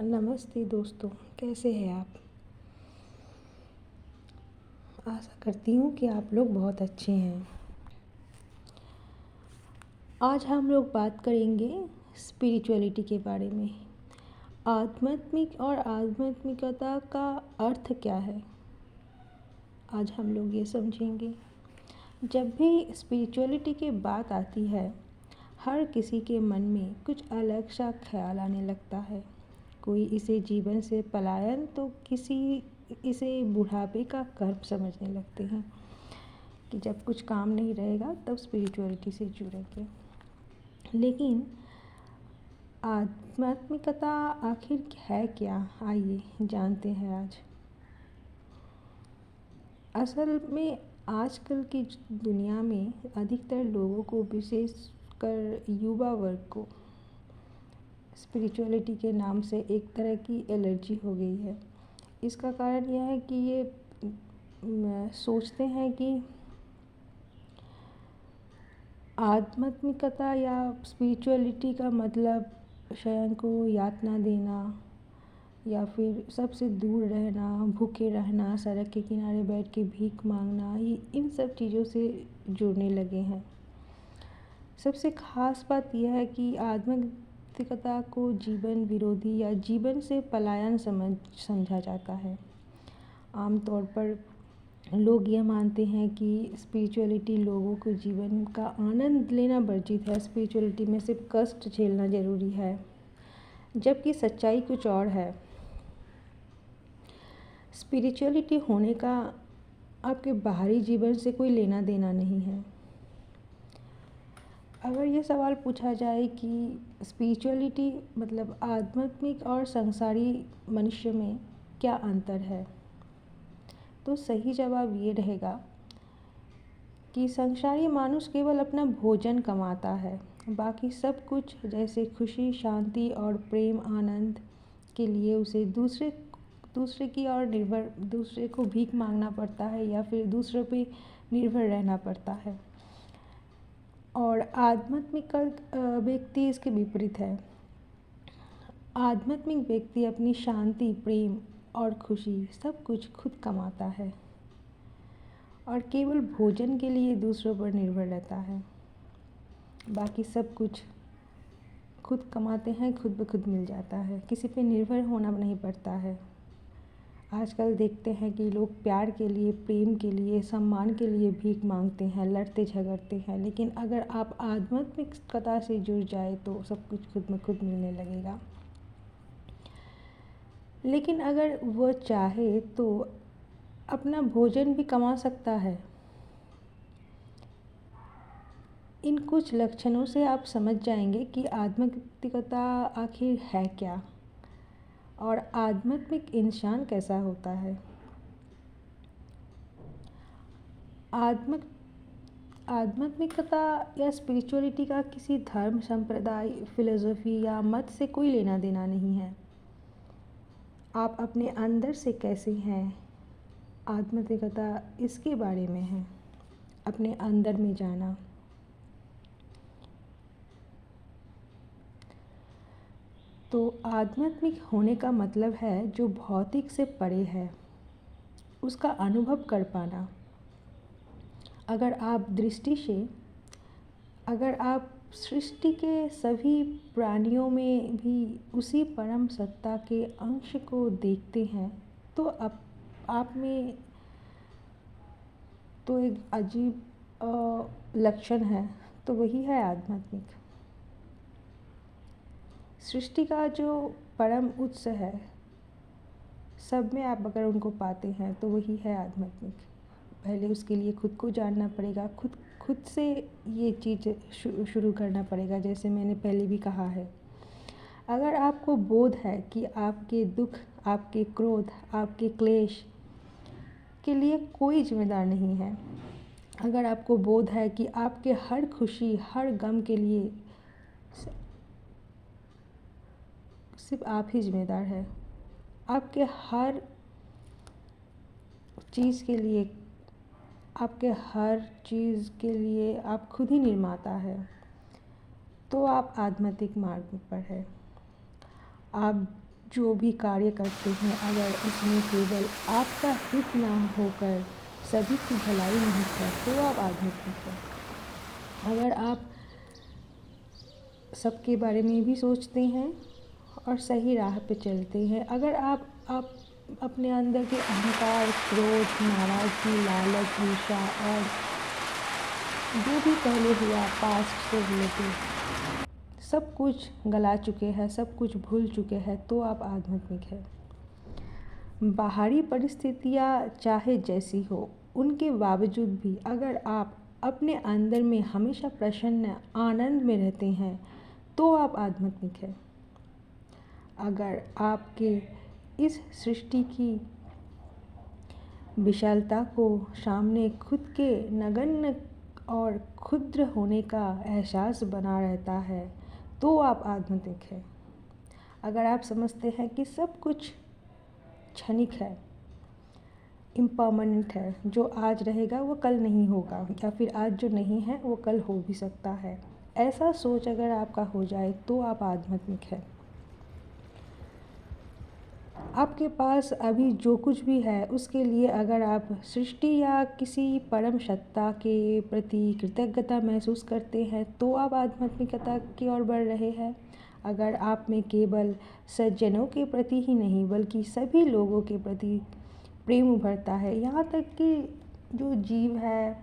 नमस्ते दोस्तों, कैसे हैं आप। आशा करती हूँ कि आप लोग बहुत अच्छे हैं। आज हम लोग बात करेंगे स्पिरिचुअलिटी के बारे में। आध्यात्मिक और आध्यात्मिकता का अर्थ क्या है, आज हम लोग ये समझेंगे। जब भी स्पिरिचुअलिटी की बात आती है, हर किसी के मन में कुछ अलग सा ख्याल आने लगता है। कोई इसे जीवन से पलायन तो किसी इसे बुढ़ापे का कर्म समझने लगते हैं कि जब कुछ काम नहीं रहेगा तब स्पिरिचुअलिटी से जुड़ेंगे। लेकिन आध्यात्मिकता आखिर है क्या, आइए जानते हैं आज। असल में आजकल की दुनिया में अधिकतर लोगों को, विशेषकर युवा वर्ग को, स्पिरिचुअलिटी के नाम से एक तरह की एलर्जी हो गई है। इसका कारण यह है कि ये सोचते हैं कि आध्यात्मिकता या स्पिरिचुअलिटी का मतलब स्वयं को यातना देना या फिर सबसे दूर रहना, भूखे रहना, सड़क के किनारे बैठ के भीख मांगना, ये इन सब चीज़ों से जुड़ने लगे हैं। सबसे ख़ास बात यह है कि आध्यात्मिकता को जीवन विरोधी या जीवन से पलायन समझा जाता है। आमतौर पर लोग यह मानते हैं कि स्पिरिचुअलिटी लोगों को जीवन का आनंद लेना वर्जित है, स्पिरिचुअलिटी में सिर्फ कष्ट झेलना ज़रूरी है, जबकि सच्चाई कुछ और है। स्पिरिचुअलिटी होने का आपके बाहरी जीवन से कोई लेना देना नहीं है। अगर ये सवाल पूछा जाए कि स्पिरिचुअलिटी मतलब आध्यात्मिक और संसारी मनुष्य में क्या अंतर है, तो सही जवाब ये रहेगा कि संसारी मानुष केवल अपना भोजन कमाता है। बाकी सब कुछ जैसे खुशी, शांति और प्रेम, आनंद के लिए उसे दूसरे की ओर दूसरे को भीख मांगना पड़ता है या फिर दूसरों पे निर्भर रहना पड़ता है। और आध्यात्मिक व्यक्ति इसके विपरीत है। आध्यात्मिक व्यक्ति अपनी शांति, प्रेम और खुशी सब कुछ खुद कमाता है और केवल भोजन के लिए दूसरों पर निर्भर रहता है। बाकी सब कुछ खुद कमाते हैं, खुद ब खुद मिल जाता है, किसी पे निर्भर होना नहीं पड़ता है। आजकल देखते हैं कि लोग प्यार के लिए, प्रेम के लिए, सम्मान के लिए भीख मांगते हैं, लड़ते झगड़ते हैं। लेकिन अगर आप आध्यात्मिकता से जुड़ जाए तो सब कुछ खुद में खुद मिलने लगेगा। लेकिन अगर वो चाहे तो अपना भोजन भी कमा सकता है। इन कुछ लक्षणों से आप समझ जाएंगे कि आध्यात्मिकता आखिर है क्या और आध्यात्मिक इंसान कैसा होता है। आध्यात्मिकता या स्पिरिचुअलिटी का किसी धर्म, संप्रदाय, फिलोसफी या मत से कोई लेना देना नहीं है। आप अपने अंदर से कैसे हैं, आध्यात्मिकता इसके बारे में है, अपने अंदर में जाना। तो आध्यात्मिक होने का मतलब है जो भौतिक से परे है उसका अनुभव कर पाना। अगर आप सृष्टि के सभी प्राणियों में भी उसी परम सत्ता के अंश को देखते हैं तो आप में तो एक अजीब लक्षण है, तो वही है आध्यात्मिक। सृष्टि का जो परम उत्स है, सब में आप अगर उनको पाते हैं तो वही है आध्यात्मिक। पहले उसके लिए खुद को जानना पड़ेगा, खुद से ये चीज़ शुरू करना पड़ेगा। जैसे मैंने पहले भी कहा है, अगर आपको बोध है कि आपके दुख, आपके क्रोध, आपके क्लेश के लिए कोई जिम्मेदार नहीं है, अगर आपको बोध है कि आपके हर खुशी, हर गम के लिए सिर्फ आप ही जिम्मेदार है, आपके हर चीज़ के लिए, आप खुद ही निर्माता है, तो आप आध्यात्मिक मार्ग पर है। आप जो भी कार्य करते हैं अगर उसमें केवल आपका हित ना होकर सभी की भलाई नहीं है तो आप आध्यात्मिक हैं। अगर आप सबके बारे में भी सोचते हैं और सही राह पे चलते हैं, अगर आप अपने अंदर के अहंकार, क्रोध, नाराज़गी, लालच, ईर्ष्या और जो भी पहले हुआ पास्ट से रिलेटेड सब कुछ गला चुके हैं, सब कुछ भूल चुके हैं तो आप आध्यात्मिक हैं। बाहरी परिस्थितियाँ चाहे जैसी हो उनके बावजूद भी अगर आप अपने अंदर में हमेशा प्रसन्न आनंद में रहते हैं तो आप आध्यात्मिक हैं। अगर आपके इस सृष्टि की विशालता को सामने खुद के नगण्य और क्षुद्र होने का एहसास बना रहता है तो आप आध्यात्मिक हैं। अगर आप समझते हैं कि सब कुछ क्षणिक है, इम्परमानेंट है, जो आज रहेगा वो कल नहीं होगा या फिर आज जो नहीं है वो कल हो भी सकता है, ऐसा सोच अगर आपका हो जाए तो आप आध्यात्मिक हैं। आपके पास अभी जो कुछ भी है उसके लिए अगर आप सृष्टि या किसी परम सत्ता के प्रति कृतज्ञता महसूस करते हैं तो आप आध्यात्मिकता की ओर बढ़ रहे हैं। अगर आप में केवल सज्जनों के प्रति ही नहीं बल्कि सभी लोगों के प्रति प्रेम उभरता है, यहाँ तक कि जो जीव है,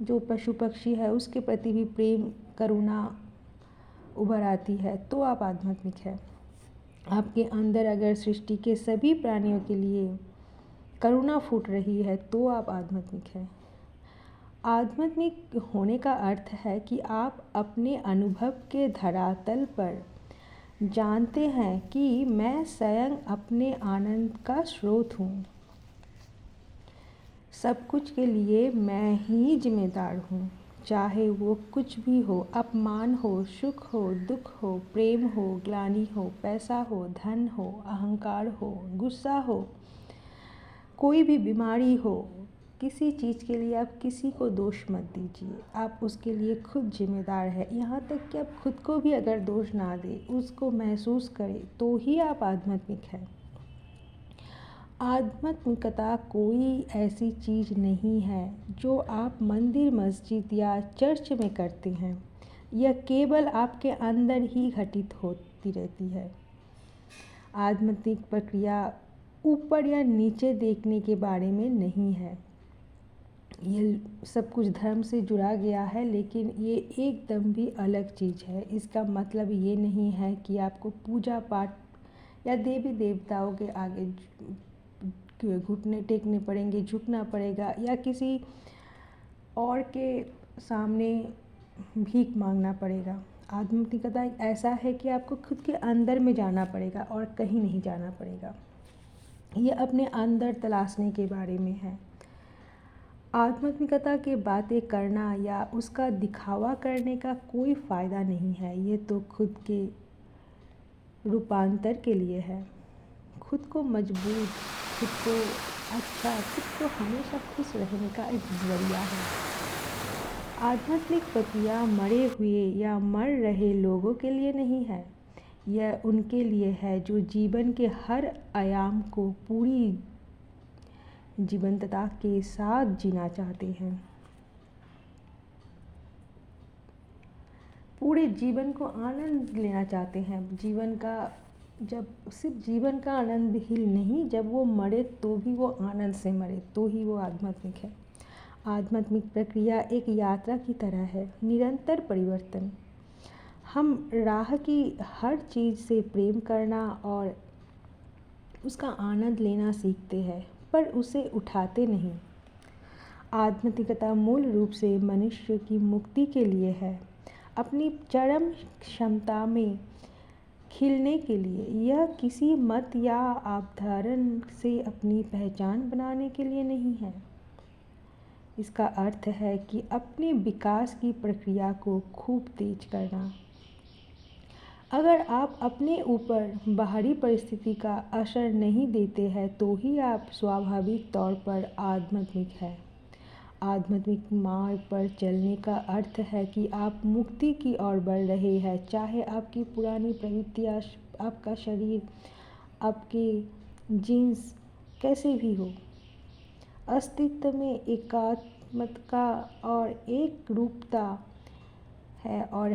जो पशु पक्षी है उसके प्रति भी प्रेम करुणा उभर आती है तो आप आध्यात्मिक हैं। आपके अंदर अगर सृष्टि के सभी प्राणियों के लिए करुणा फूट रही है तो आप आध्यात्मिक हैं। आध्यात्मिक होने का अर्थ है कि आप अपने अनुभव के धरातल पर जानते हैं कि मैं स्वयं अपने आनंद का स्रोत हूँ। सब कुछ के लिए मैं ही जिम्मेदार हूँ, चाहे वो कुछ भी हो, अपमान हो, सुख हो, दुख हो, प्रेम हो, ग्लानि हो, पैसा हो, धन हो, अहंकार हो, गुस्सा हो, कोई भी बीमारी हो, किसी चीज़ के लिए आप किसी को दोष मत दीजिए, आप उसके लिए खुद जिम्मेदार है। यहाँ तक कि आप खुद को भी अगर दोष ना दें, उसको महसूस करें तो ही आप आध्यात्मिक हैं। आध्यात्मिकता कोई ऐसी चीज़ नहीं है जो आप मंदिर, मस्जिद या चर्च में करते हैं। यह केवल आपके अंदर ही घटित होती रहती है। आध्यात्मिक प्रक्रिया ऊपर या नीचे देखने के बारे में नहीं है। यह सब कुछ धर्म से जुड़ा गया है, लेकिन ये एकदम भी अलग चीज़ है। इसका मतलब ये नहीं है कि आपको पूजा पाठ या देवी देवताओं के आगे घुटने टेकने पड़ेंगे, झुकना पड़ेगा या किसी और के सामने भीख मांगना पड़ेगा। आध्यात्मिकता एक ऐसा है कि आपको खुद के अंदर में जाना पड़ेगा और कहीं नहीं जाना पड़ेगा। ये अपने अंदर तलाशने के बारे में है। आध्यात्मिकता की बातें करना या उसका दिखावा करने का कोई फ़ायदा नहीं है। ये तो खुद के रूपांतर के लिए है, खुद को मजबूत, खुद को अच्छा, खुद को हमेशा खुश रहने का एक ज़रिया है। आध्यात्मिक प्रक्रिया मरे हुए या मर रहे लोगों के लिए नहीं है, यह उनके लिए है जो जीवन के हर आयाम को पूरी जीवंतता के साथ जीना चाहते हैं, पूरे जीवन को आनंद लेना चाहते हैं। जीवन का जब सिर्फ जीवन का आनंद ही नहीं, जब वो मरे तो भी वो आनंद से मरे तो ही वो आध्यात्मिक है। आध्यात्मिक प्रक्रिया एक यात्रा की तरह है, निरंतर परिवर्तन। हम राह की हर चीज़ से प्रेम करना और उसका आनंद लेना सीखते हैं, पर उसे उठाते नहीं। आध्यात्मिकता मूल रूप से मनुष्य की मुक्ति के लिए है, अपनी चरम क्षमता में खिलने के लिए। यह किसी मत या अवधारण से अपनी पहचान बनाने के लिए नहीं है। इसका अर्थ है कि अपने विकास की प्रक्रिया को खूब तेज करना। अगर आप अपने ऊपर बाहरी परिस्थिति का असर नहीं देते हैं तो ही आप स्वाभाविक तौर पर आध्यात्मिक हैं। आध्यात्मिक मार्ग पर चलने का अर्थ है कि आप मुक्ति की ओर बढ़ रहे हैं, चाहे आपकी पुरानी प्रवृत्तियाँ, आपका शरीर, आपके जीन्स कैसे भी हो। अस्तित्व में एकात्मता और एक रूपता है और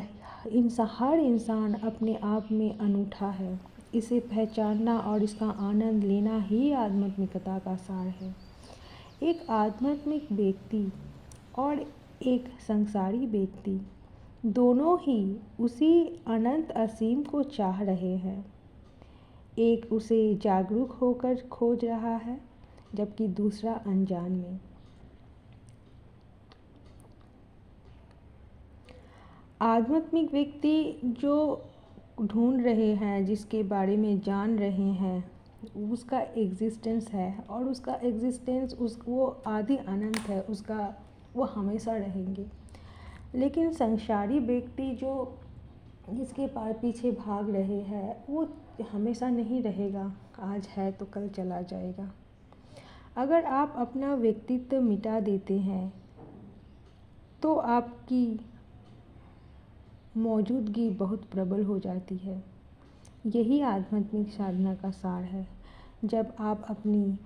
हर इंसान अपने आप में अनूठा है। इसे पहचानना और इसका आनंद लेना ही आध्यात्मिकता का सार है। एक आध्यात्मिक व्यक्ति और एक संसारी व्यक्ति दोनों ही उसी अनंत असीम को चाह रहे हैं। एक उसे जागरूक होकर खोज रहा है, जबकि दूसरा अनजान में। आध्यात्मिक व्यक्ति जो ढूंढ रहे हैं, जिसके बारे में जान रहे हैं, उसका एग्जिस्टेंस है और उसका एग्जिस्टेंस वो आदि अनंत है, उसका वो हमेशा रहेंगे। लेकिन संसारी व्यक्ति जो जिसके पीछे भाग रहे हैं, वो हमेशा नहीं रहेगा। आज है तो कल चला जाएगा। अगर आप अपना व्यक्तित्व मिटा देते हैं तो आपकी मौजूदगी बहुत प्रबल हो जाती है। यही आध्यात्मिक साधना का सार है। जब आप अपनी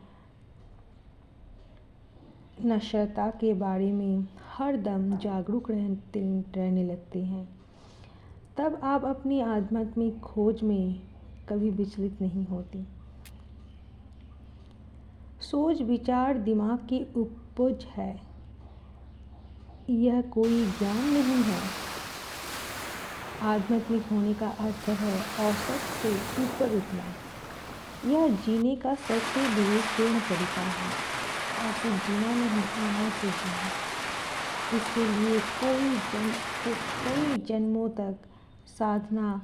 नश्वरता के बारे में हर दम जागरूक रहने लगते हैं, तब आप अपनी आध्यात्मिक खोज में कभी विचलित नहीं होती। सोच विचार दिमाग की उपज है, यह कोई ज्ञान नहीं है। आध्यात्मिक होने का अर्थ है औसत से ऊपर उठना। यह जीने का सबसे विवेकपूर्ण तरीका है। आपको जीना नहीं, आना से जीना। इसके लिए कई जन्मों तक साधना,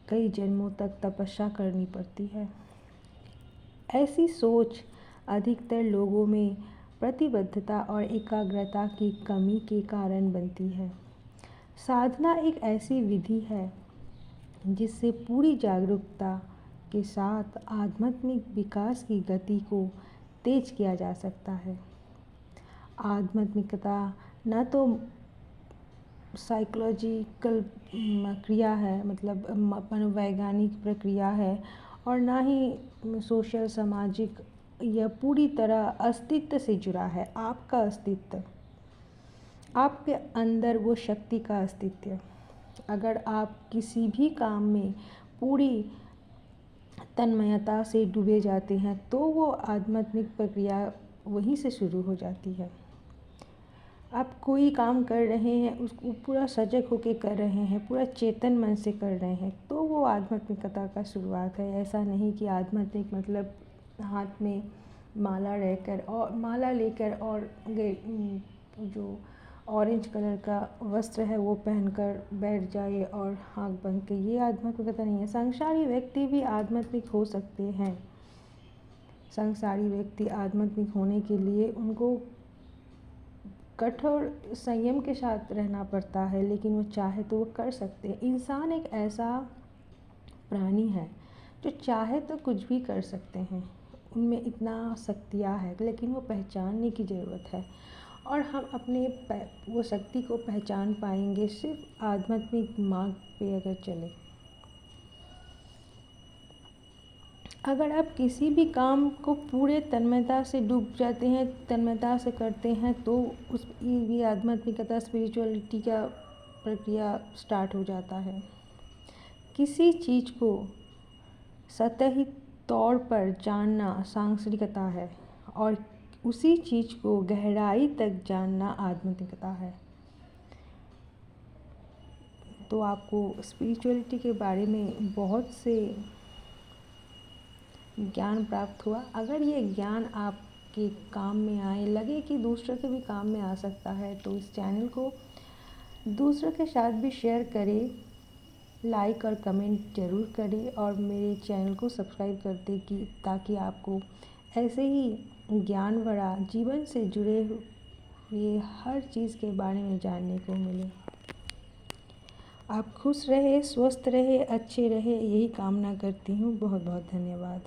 कई जन्मों तक तपस्या करनी पड़ती है। ऐसी सोच अधिकतर लोगों में प्रतिबद्धता और एकाग्रता की कमी के कारण बनती है। साधना एक ऐसी विधि है जिससे पूरी जागरूकता के साथ आध्यात्मिक विकास की गति को तेज किया जा सकता है। आध्यात्मिकता न तो साइकोलॉजिकल क्रिया है, मतलब मनोवैज्ञानिक प्रक्रिया है, और ना ही सोशल सामाजिक। यह पूरी तरह अस्तित्व से जुड़ा है। आपका अस्तित्व, आपके अंदर वो शक्ति का अस्तित्व। अगर आप किसी भी काम में पूरी तन्मयता से डूबे जाते हैं तो वो आध्यात्मिक प्रक्रिया वहीं से शुरू हो जाती है। आप कोई काम कर रहे हैं, उसको पूरा सजग होकर कर रहे हैं, पूरा चेतन मन से कर रहे हैं, तो वो आध्यात्मिकता का शुरुआत है। ऐसा नहीं कि आध्यात्मिक मतलब हाथ में माला लेकर और जो ऑरेंज कलर का वस्त्र है वो पहनकर बैठ जाए और आँख बंद के, ये आध्यात्मिकता नहीं है। संसारी व्यक्ति भी आध्यात्मिक हो सकते हैं। संसारी व्यक्ति आध्यात्मिक होने के लिए उनको कठोर संयम के साथ रहना पड़ता है, लेकिन वो चाहे तो वो कर सकते हैं। इंसान एक ऐसा प्राणी है जो चाहे तो कुछ भी कर सकते हैं। उनमें इतना शक्तियाँ है, लेकिन वो पहचानने की ज़रूरत है। और हम अपने वो शक्ति को पहचान पाएंगे सिर्फ आध्यात्मिक मार्ग पे अगर चले। अगर आप किसी भी काम को पूरे तन्मयता से डूब जाते हैं, तन्मयता से करते हैं, तो उस ये आध्यात्मिकता, स्पिरिचुअलिटी का प्रक्रिया स्टार्ट हो जाता है। किसी चीज़ को सतही तौर पर जानना सांसारिकता है और उसी चीज़ को गहराई तक जानना आध्यात्मिकता है। तो आपको स्पिरिचुअलिटी के बारे में बहुत से ज्ञान प्राप्त हुआ। अगर ये ज्ञान आपके काम में आए, लगे कि दूसरों के भी काम में आ सकता है, तो इस चैनल को दूसरों के साथ भी शेयर करें, लाइक और कमेंट ज़रूर करें और मेरे चैनल को सब्सक्राइब कर दें कि ताकि आपको ऐसे ही ज्ञान भरा जीवन से जुड़े हुए हर चीज़ के बारे में जानने को मिले। आप खुश रहे, स्वस्थ रहे, अच्छे रहे, यही कामना करती हूँ। बहुत बहुत धन्यवाद।